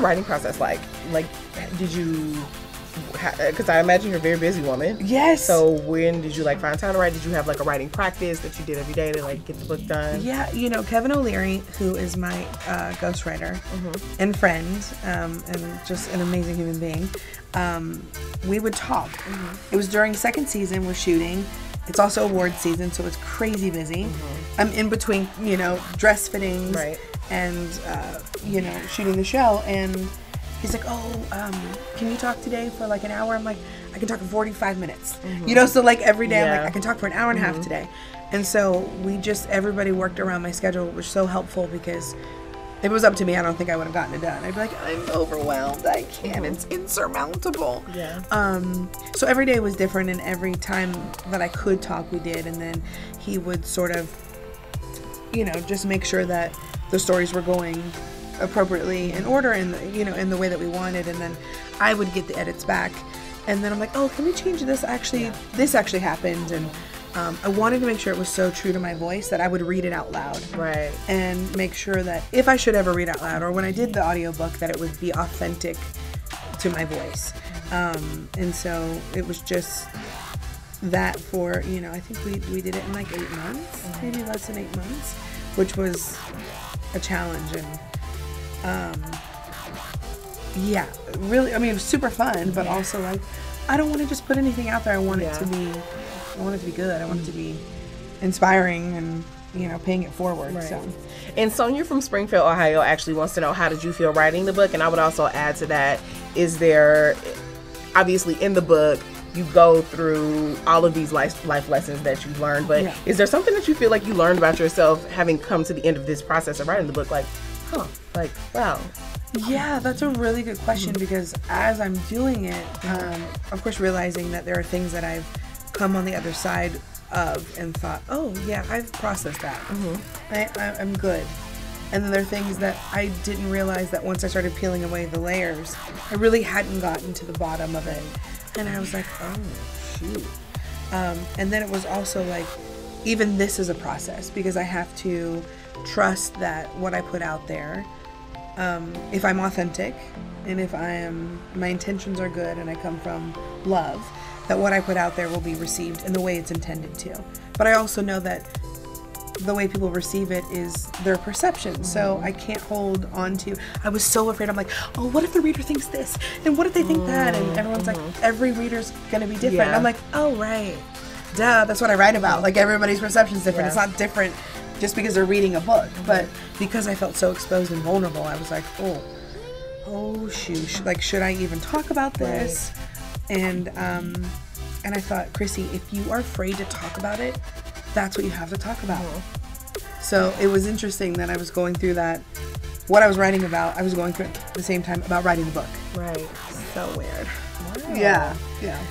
your writing process like? Like, did you, because I imagine you're a very busy woman. Yes. So when did you like find time to write? Did you have like a writing practice that you did every day to like get the book done? Yeah, you know, Kevin O'Leary, who is my ghostwriter and friend, and just an amazing human being, we would talk. It was during second season, we're shooting. It's also award season, so it's crazy busy. I'm in between, you know, dress fittings and, you know, shooting the show. And he's like, oh, can you talk today for like an hour? I'm like, I can talk for 45 minutes. You know, so like every day I'm like, I can talk for an hour and a half today. And so everybody worked around my schedule, which was so helpful because if it was up to me, I don't think I would have gotten it done. I'd be like, I'm overwhelmed. I can't. It's insurmountable. Yeah. So every day was different, and every time that I could talk, we did. And then he would sort of, you know, just make sure that the stories were going appropriately in order and, you know, in the way that we wanted. And then I would get the edits back. And then I'm like, oh, can we change this? Actually, this actually happened. And I wanted to make sure it was so true to my voice that I would read it out loud. Right. And make sure that if I should ever read out loud, or when I did the audiobook, that it would be authentic to my voice. And so it was just that for, you know, I think we did it in like 8 months, maybe less than 8 months, which was a challenge. And yeah, really, I mean, it was super fun, but also like, I don't want to just put anything out there. I want it to be good. I want it to be inspiring and, you know, paying it forward. Right. So. And Sonia from Springfield, Ohio actually wants to know, how did you feel writing the book? And I would also add to that, is there, obviously in the book, you go through all of these life lessons that you've learned, but is there something that you feel like you learned about yourself having come to the end of this process of writing the book? Like, like, wow. Yeah, that's a really good question, because as I'm doing it, of course, realizing that there are things that I've come on the other side of and thought, oh yeah, I've processed that. I'm good. And then there are things that I didn't realize that once I started peeling away the layers, I really hadn't gotten to the bottom of it. And I was like, oh shoot. And then it was also like, even this is a process, because I have to trust that what I put out there, if I'm authentic and if my intentions are good and I come from love, that what I put out there will be received in the way it's intended to. But I also know that the way people receive it is their perception. So I can't hold on to, I was so afraid. I'm like, oh, what if the reader thinks this? And what if they think that? And everyone's like, every reader's gonna be different. And I'm like, oh, right. Duh, that's what I write about. Like, everybody's perception is different. It's not different just because they're reading a book. But because I felt so exposed and vulnerable, I was like, oh shoot, like, should I even talk about this? And I thought, Chrissy, if you are afraid to talk about it, that's what you have to talk about. So it was interesting that I was going through that. What I was writing about, I was going through at the same time about writing the book. Right. So weird. Wow. Yeah.